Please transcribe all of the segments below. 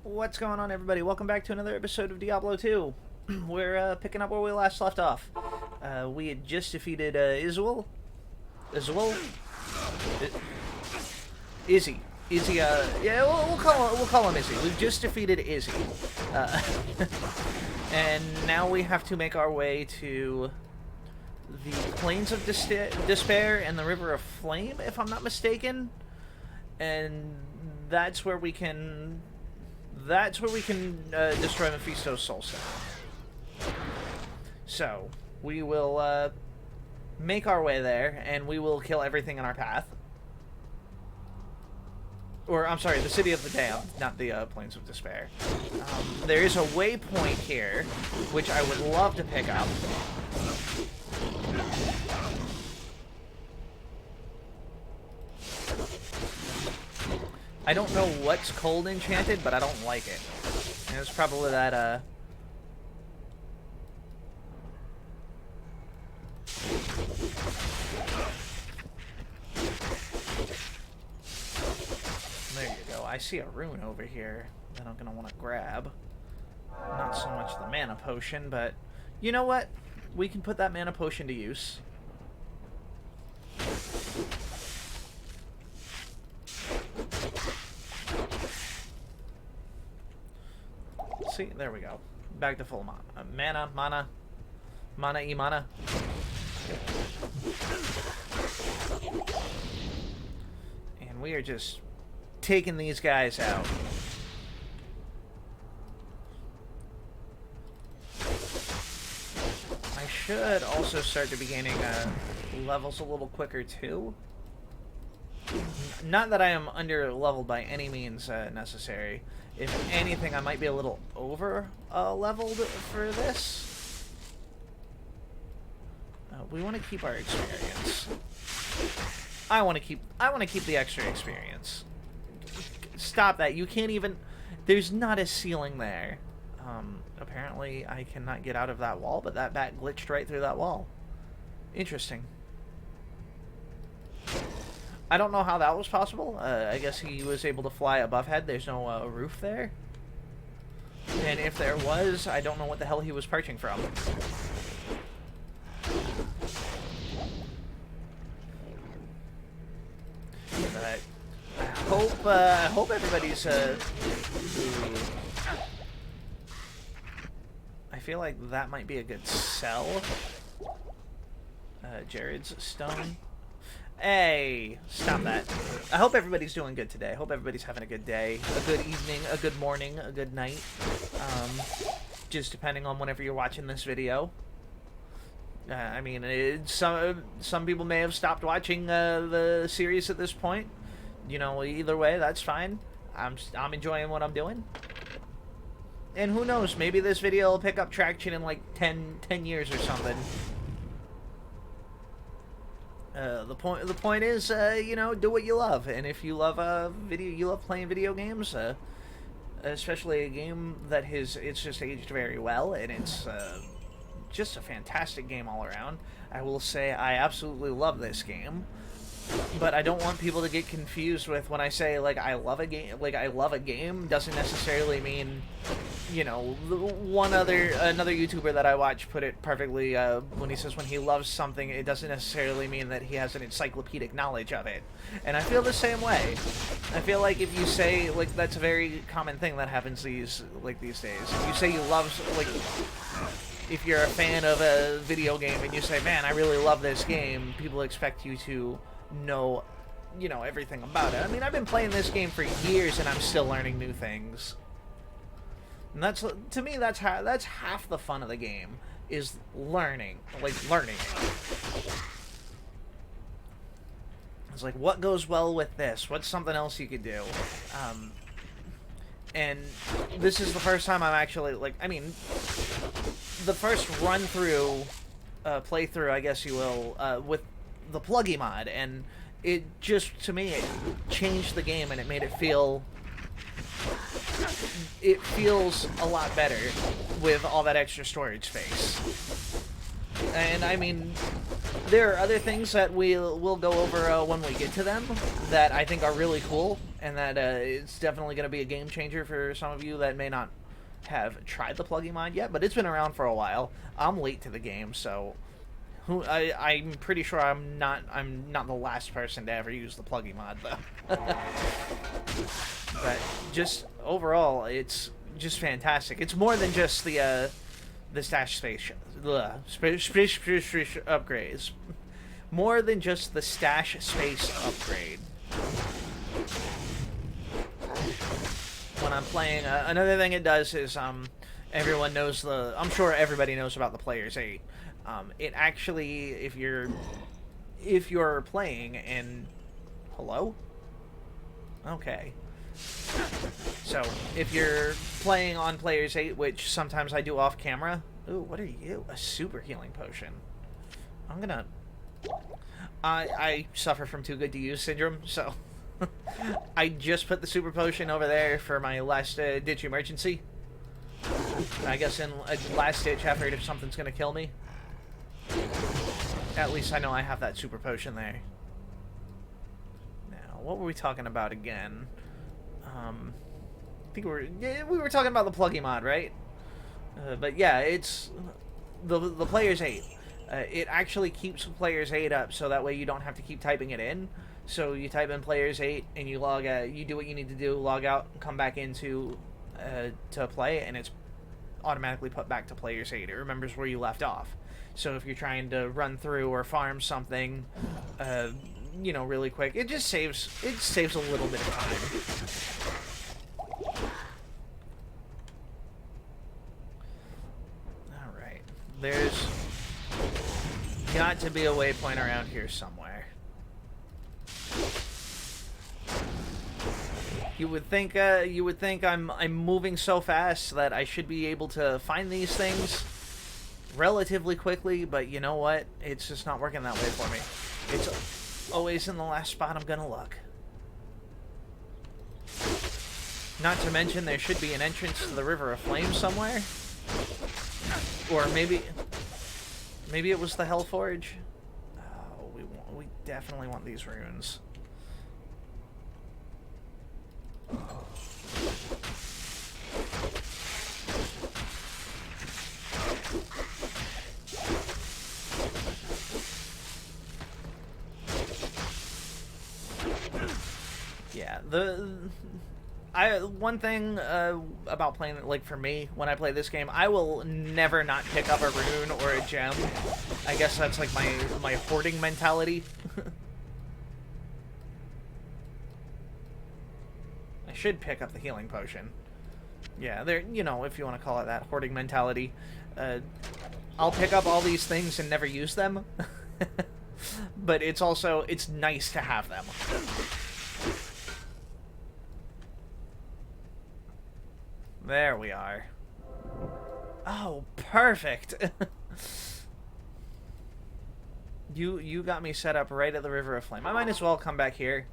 What's going on, everybody? Welcome back to another episode of Diablo 2. We're picking up where we last left off. We had just defeated Izzy. Izzy, yeah, we'll call him Izzy. We've just defeated Izzy. And now we have to make our way to the Plains of Despair and the River of Flame, if I'm not mistaken. And that's where we can destroy Mephistos' soulstone. So we will make our way there, and we will kill everything in our path. Or, I'm sorry, the City of the Damned, not the Plains of Despair. There is a waypoint here, which I would love to pick up. I don't know what's cold enchanted, but I don't like it. And it's probably that, There you go. I see a rune over here that I'm gonna want to grab. Not so much the mana potion, but you know what? We can put that mana potion to use. See, there we go. Back to full mana. Mana. And we are just taking these guys out. I should also start to be gaining levels a little quicker too. Not that I am under leveled by any means necessary. If anything, I might be a little over leveled for this. We want to keep our experience. I want to keep the extra experience. Stop that! You can't even. There's not a ceiling there. Apparently, I cannot get out of that wall, but that bat glitched right through that wall. Interesting. I don't know how that was possible. I guess he was able to fly above head. There's no roof there. And if there was, I don't know what the hell he was perching from. But I hope everybody's I feel like that might be a good sell. Jared's stone. Hey, stop that. I hope everybody's doing good today. I hope everybody's having a good day, a good evening, a good morning, a good night. Just depending on whenever you're watching this video. I mean, some people may have stopped watching the series at this point. You know, either way, that's fine. I'm enjoying what I'm doing. And who knows, maybe this video will pick up traction in like 10 years or something. The point is, you know, do what you love, and if you love you love playing video games, especially a game that it's just aged very well, and it's just a fantastic game all around. I will say I absolutely love this game, but I don't want people to get confused with when I say like I love a game. Like I love a game doesn't necessarily mean, you know, another YouTuber that I watch put it perfectly when he says when he loves something, it doesn't necessarily mean that he has an encyclopedic knowledge of it. And I feel the same way. I feel like if you say, like, that's a very common thing that happens these days. If you say you love, like, if you're a fan of a video game and you say, man, I really love this game, people expect you to know, you know, everything about it. I mean, I've been playing this game for years and I'm still learning new things. And that's, to me, that's half the fun of the game, is learning it. It's like, what goes well with this? What's something else you could do? And this is the first time I'm actually, like, I mean, the first run-through, playthrough, I guess you will, with the Pluggy mod, and it just, to me, it changed the game, and it made it feel... It feels a lot better with all that extra storage space. And I mean, There are other things that we'll go over when we get to them that I think are really cool, and that it's definitely going to be a game changer for some of you that may not have tried the pluggy mod yet, but it's been around for a while. I'm late to the game, so I'm pretty sure I'm not the last person to ever use the pluggy mod though. But just overall, it's just fantastic. It's more than just the stash space upgrades. More than just the stash space upgrade. When I'm playing, another thing it does is everyone knows I'm sure everybody knows about the player's 8. It actually, if you're playing and hello? Okay. So, if you're playing on Player's 8, which sometimes I do off camera... Ooh, what are you? A super healing potion. I'm gonna... I suffer from too good to use syndrome, so... I just put the super potion over there for my last ditch emergency. I guess in a last ditch effort if something's gonna kill me. At least I know I have that super potion there. Now, what were we talking about again? I think we were talking about the pluggy mod, right? But yeah, it's the Player's 8. It actually keeps Player's 8 up, so that way you don't have to keep typing it in. So you type in Player's 8 and you log out. You do what you need to do, log out, come back into to play, and it's automatically put back to Player's 8. It remembers where you left off. So if you're trying to run through or farm something, you know, really quick, it just saves a little bit of time. All right, there's got to be a waypoint around here somewhere. You would think I'm moving so fast that I should be able to find these things relatively quickly, but you know what? It's just not working that way for me. It's always in the last spot I'm gonna look. Not to mention there should be an entrance to the River of Flame somewhere. Or maybe it was the Hellforge. Oh, we definitely want these runes. Yeah, one thing about playing it, like for me, when I play this game, I will never not pick up a rune or a gem. I guess that's like my hoarding mentality. I should pick up the healing potion. Yeah, there, you know, if you want to call it that, hoarding mentality. I'll pick up all these things and never use them. But it's nice to have them. There we are. Oh, perfect. You got me set up right at the River of Flame. I might as well come back here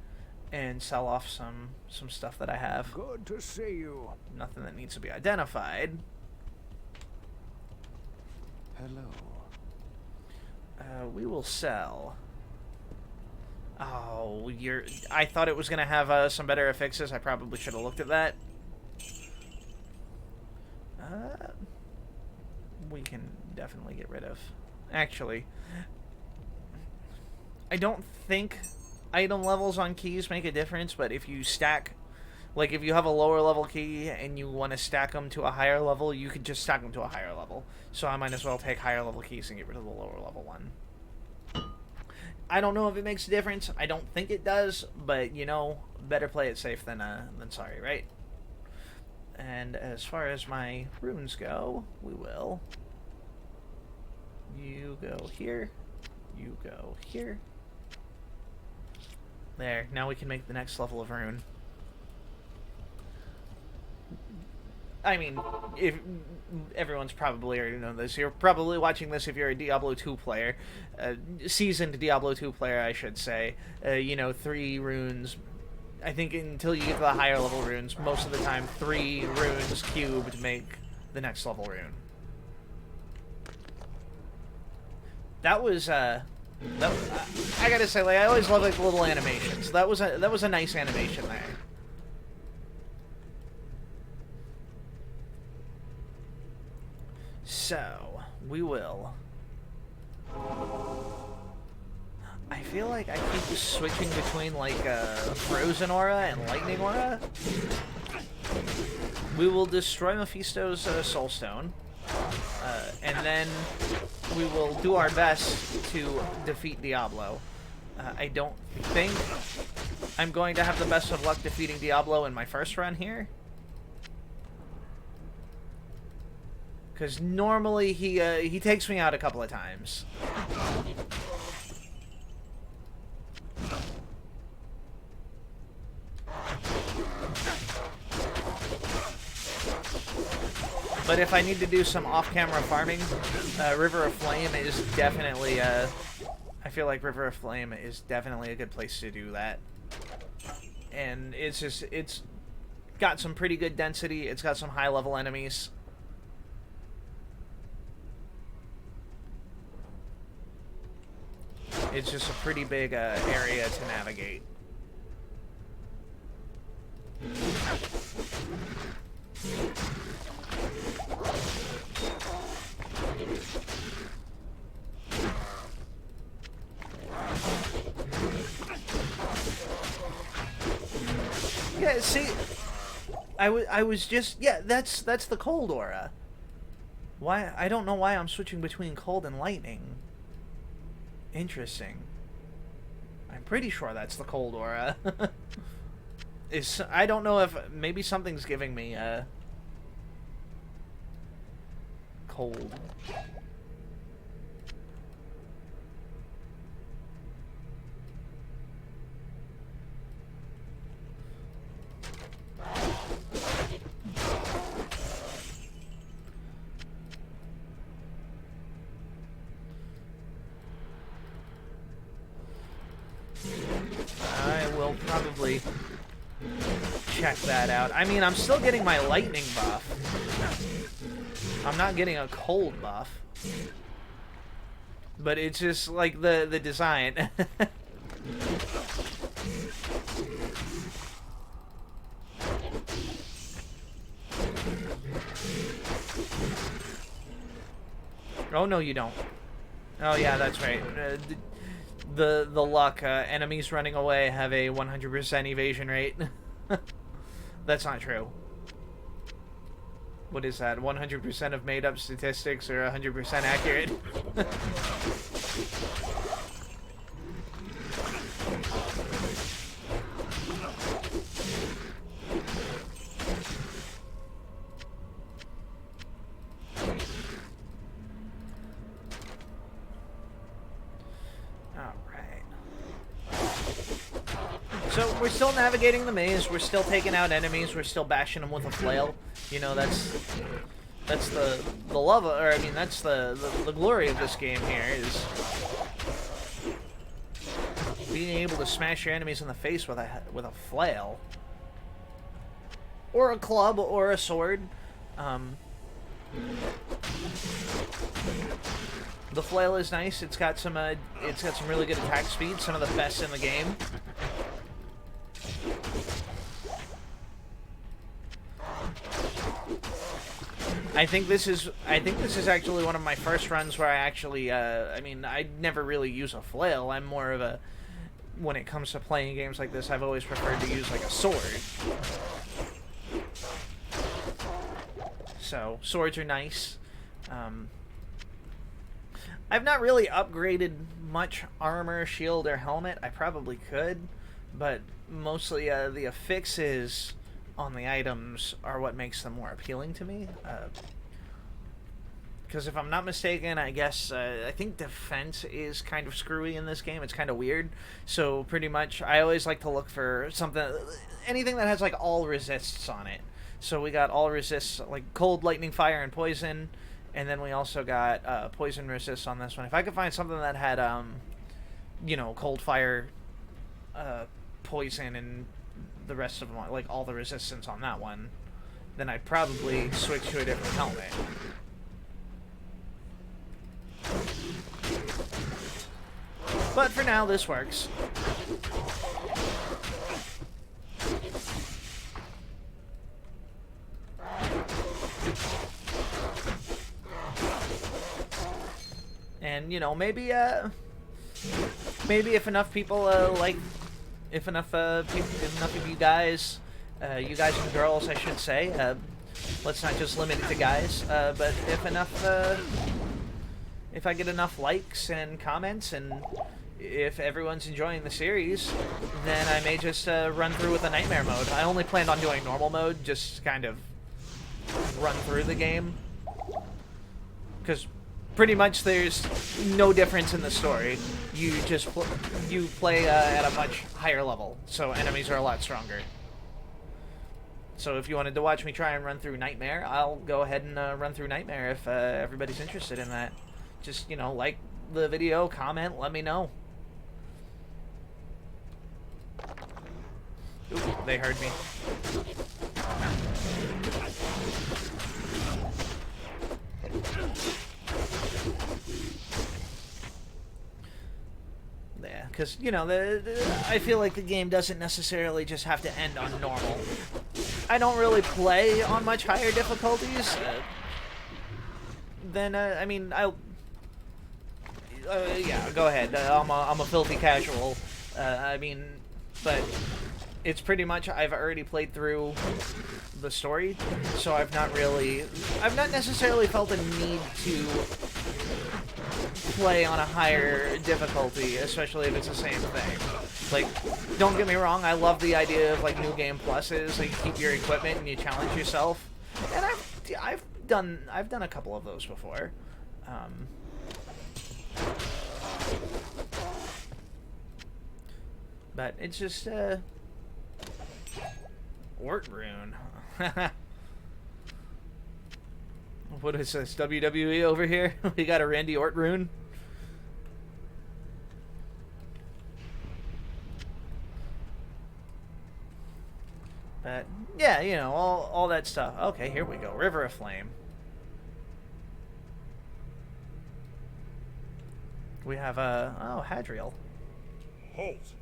and sell off some stuff that I have. Good to see you. Nothing that needs to be identified. Hello. We will sell. Oh, I thought it was gonna have some better affixes. I probably should have looked at that. We can definitely get rid of. Actually, I don't think item levels on keys make a difference, but if you stack, like if you have a lower level key and you want to stack them to a higher level, you could just stack them to a higher level. So I might as well take higher level keys and get rid of the lower level one. I don't know if it makes a difference. I don't think it does, but you know, better play it safe than sorry, right? And as far as my runes go, we will. You go here. You go here. There. Now we can make the next level of rune. I mean, if everyone's probably already known this, you're probably watching this if you're a Diablo 2 player, seasoned Diablo 2 player, I should say. You know, 3 runes. I think until you get to the higher level runes, most of the time 3 runes cubed make the next level rune. That was That, I gotta say, like, I always love like little animations. That was a nice animation there. So we will. I feel like I keep switching between like frozen aura and lightning aura. We will destroy Mephistos' soulstone, and then we will do our best to defeat Diablo. I don't think I'm going to have the best of luck defeating Diablo in my first run here, because normally he takes me out a couple of times. But if I need to do some off-camera farming, River of Flame is definitely, I feel like River of Flame is definitely a good place to do that. And it's just, it's got some pretty good density, it's got some high-level enemies. It's just a pretty big area to navigate. Yeah, see, I was just, yeah, that's the cold aura. Why, I don't know why I'm switching between cold and lightning. Interesting. I'm pretty sure that's the cold aura. I don't know if maybe something's giving me cold. I will probably check that out. I mean, I'm still getting my lightning buff. I'm not getting a cold buff. But it's just like the design. Oh no, you don't. Oh yeah, that's right. The luck, enemies running away have a 100% evasion rate. That's not true. What is that? 100% of made-up statistics are 100% accurate? So we're still navigating the maze, we're still taking out enemies, we're still bashing them with a flail. You know, that's the love of, or I mean, that's the glory of this game here, is being able to smash your enemies in the face with a flail. Or a club, or a sword. The flail is nice, it's got some really good attack speed, some of the best in the game. I think this is actually one of my first runs where I actually, I mean, I never really use a flail. I'm more of a, when it comes to playing games like this, I've always preferred to use like a sword. So, swords are nice. I've not really upgraded much armor, shield, or helmet. I probably could, but mostly the affixes on the items are what makes them more appealing to me. Because if I'm not mistaken, I guess, I think defense is kind of screwy in this game. It's kind of weird. So pretty much, I always like to look for something, anything that has like all resists on it. So we got all resists, like cold, lightning, fire, and poison. And then we also got poison resists on this one. If I could find something that had, you know, cold, fire, poison, and the rest of them, like all the resistance on that one, then I'd probably switch to a different helmet. But for now, this works. And, you know, maybe if enough people, if enough of you guys and girls, I should say, let's not just limit it to guys, but if I get enough likes and comments, and if everyone's enjoying the series, then I may just run through with a nightmare mode. I only planned on doing normal mode, just kind of run through the game, because pretty much there's no difference in the story. You just play at a much higher level, so enemies are a lot stronger. So if you wanted to watch me try and run through Nightmare, I'll go ahead and run through Nightmare if everybody's interested in that. Just, you know, like the video, comment, let me know. Ooh, they heard me. Yeah, because, you know, I feel like the game doesn't necessarily just have to end on normal. I don't really play on much higher difficulties. I mean, yeah, go ahead. I'm a filthy casual. I mean, but it's pretty much I've already played through the story, so I've not necessarily felt a need to play on a higher difficulty, especially if it's the same thing. Like, don't get me wrong, I love the idea of like new game pluses, like you keep your equipment and you challenge yourself, and I've done a couple of those before. But it's just Ort Rune. What is this, WWE over here? We got a Randy Ort Rune. But yeah, you know, all that stuff. Okay, here we go. River of Flame. We have oh, Hadriel. Halt!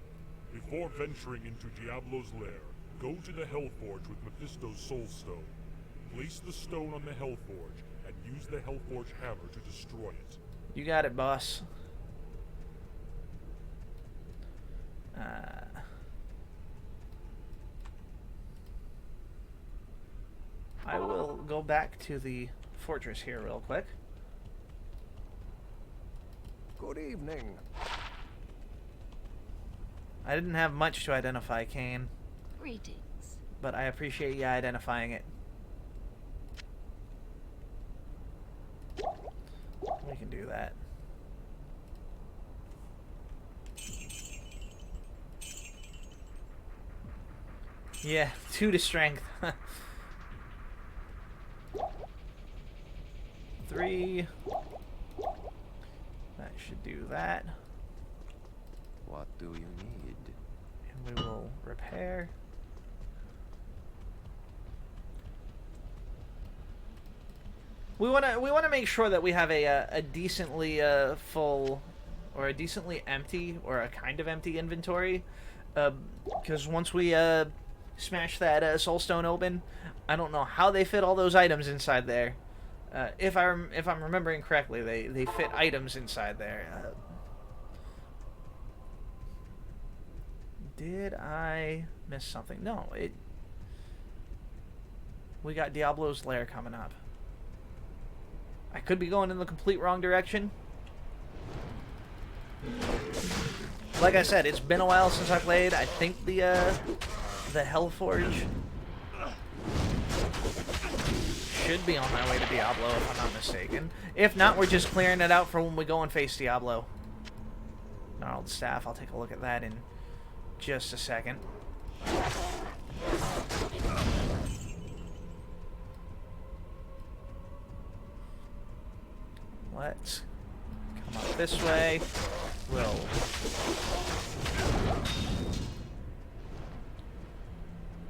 Before venturing into Diablo's lair, go to the Hellforge with Mephistos' Soul Stone. Place the stone on the Hellforge, and use the Hellforge hammer to destroy it. You got it, boss. I will go back to the fortress here real quick. Good evening. I didn't have much to identify Kane, Greetings. but I appreciate you identifying it. We can do that. Yeah, 2 to strength. 3. That should do that. What do you need? And we will repair. We want to make sure that we have a decently full, or a decently empty, or a kind of empty inventory, because once we smash that soulstone open, I don't know how they fit all those items inside there. If I'm remembering correctly, they fit items inside there. Did I miss something? No, we got Diablo's lair coming up. I could be going in the complete wrong direction. Like I said, it's been a while since I played. I think the Hellforge should be on my way to Diablo, if I'm not mistaken. If not, we're just clearing it out for when we go and face Diablo. Gnarled Staff, I'll take a look at that in just a second. Let's come up this way. We'll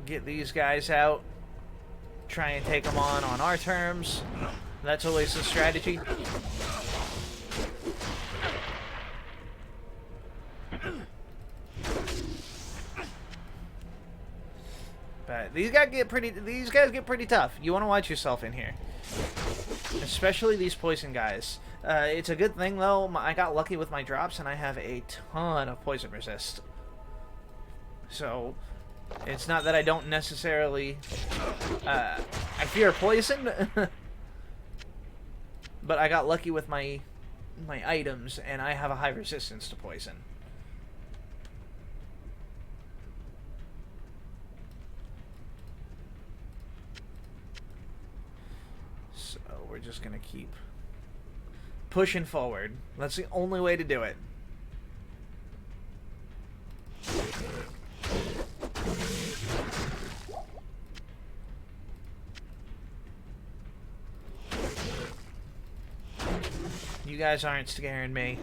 get these guys out. Try and take them on our terms. That's always the strategy. But these guys get pretty tough. You want to watch yourself in here. Especially these poison guys. It's a good thing, though, I got lucky with my drops, and I have a ton of poison resist. So, it's not that I don't necessarily... I fear poison, but I got lucky with my items, and I have a high resistance to poison. So, we're just gonna keep pushing forward. That's the only way to do it. You guys aren't scaring me.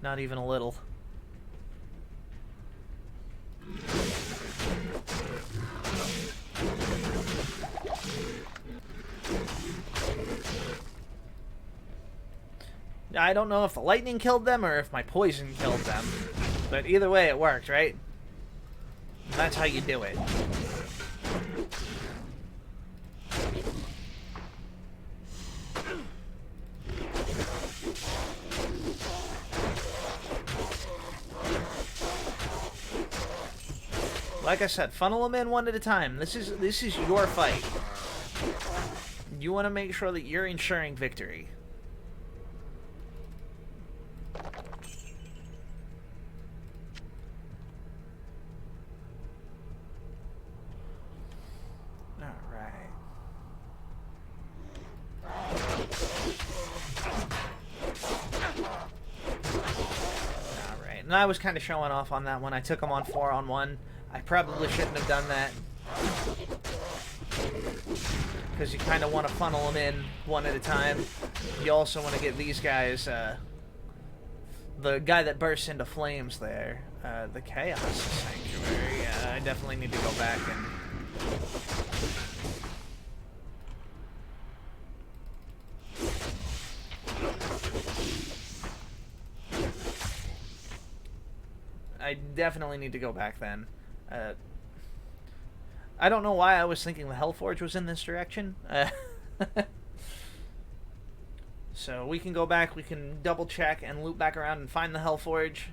Not even a little. I don't know if the lightning killed them or if my poison killed them. But either way, it worked, right? That's how you do it. Like I said, funnel them in one at a time. This is your fight. You want to make sure that you're ensuring victory. And I was kind of showing off on that one. I took them on 4-on-1. I probably shouldn't have done that. Because you kind of want to funnel them in one at a time. You also want to get these guys, the guy that bursts into flames there, the Chaos Sanctuary. I definitely need to go back and... I definitely need to go back then. I don't know why I was thinking the Hellforge was in this direction. So we can go back, we can double check and loop back around and find the Hellforge.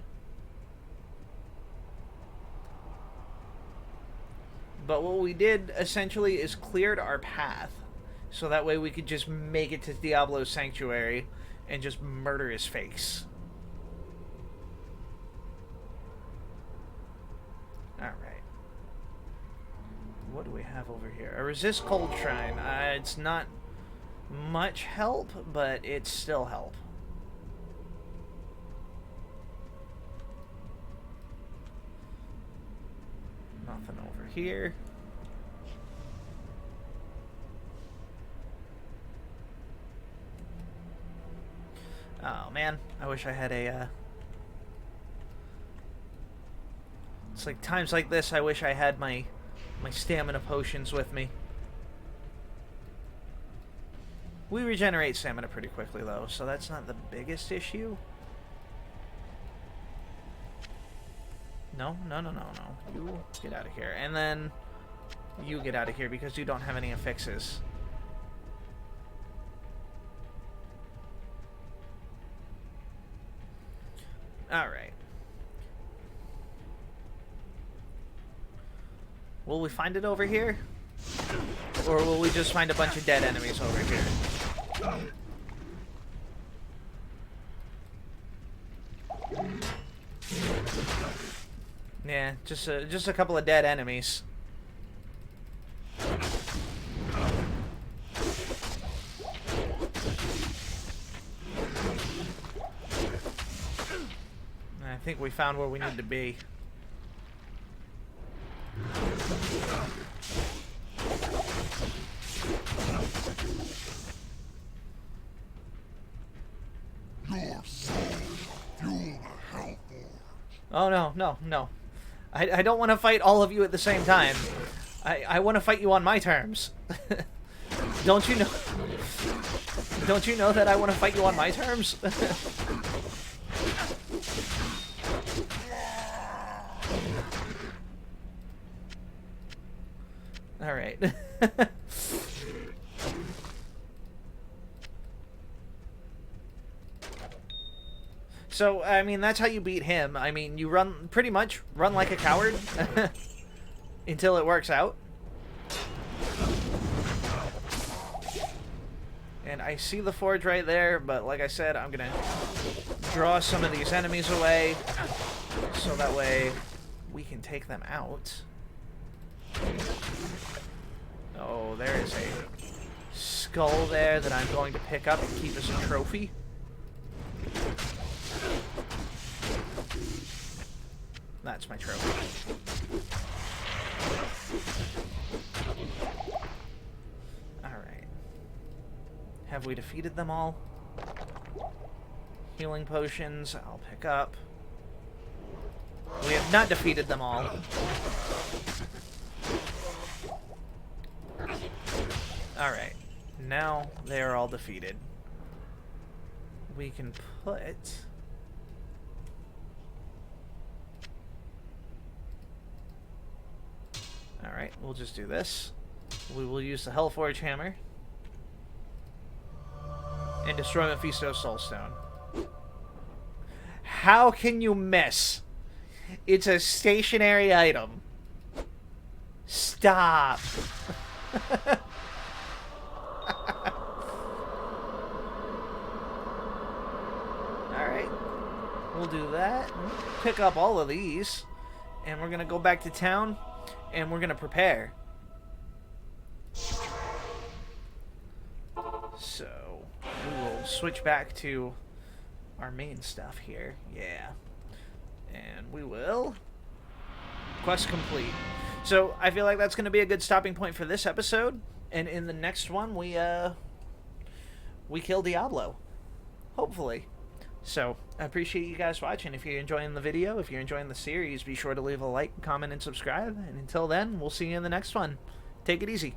But what we did essentially is cleared our path. So that way we could just make it to Diablo's Sanctuary and just murder his face. Alright. What do we have over here? A Resist Cold Shrine. It's not much help, but it's still help. Nothing over here. Oh man, I wish I had a it's like times like this I wish I had my stamina potions with me. We regenerate stamina pretty quickly though, so that's not the biggest issue. No. You get out of here. And then you get out of here because you don't have any affixes. Alright. Will we find it over here? Or will we just find a bunch of dead enemies over here? Yeah, just a couple of dead enemies. I think we found where we need to be. Oh no. I don't want to fight all of you at the same time. I want to fight you on my terms. Don't you know? Don't you know that I want to fight you on my terms? Alright. So, I mean, that's how you beat him. I mean, you pretty much run like a coward until it works out. And I see the forge right there, but like I said, I'm gonna draw some of these enemies away so that way we can take them out. Oh, there is a skull there that I'm going to pick up and keep as a trophy. That's my trophy. Alright. Have we defeated them all? Healing potions, I'll pick up. We have not defeated them all. Alright. Now they are all defeated. We can put... Alright, we'll just do this. We will use the Hellforge Hammer. And destroy Mephistos' Soulstone. How can you miss? It's a stationary item. Stop. Alright. We'll do that. Pick up all of these. And we're going to go back to town. And we're going to prepare. So, we will switch back to our main stuff here. Yeah. And we will... Quest complete. So, I feel like that's going to be a good stopping point for this episode. And in the next one, we kill Diablo. Hopefully. So, I appreciate you guys watching. If you're enjoying the video, if you're enjoying the series, be sure to leave a like, comment, and subscribe. And until then, we'll see you in the next one. Take it easy.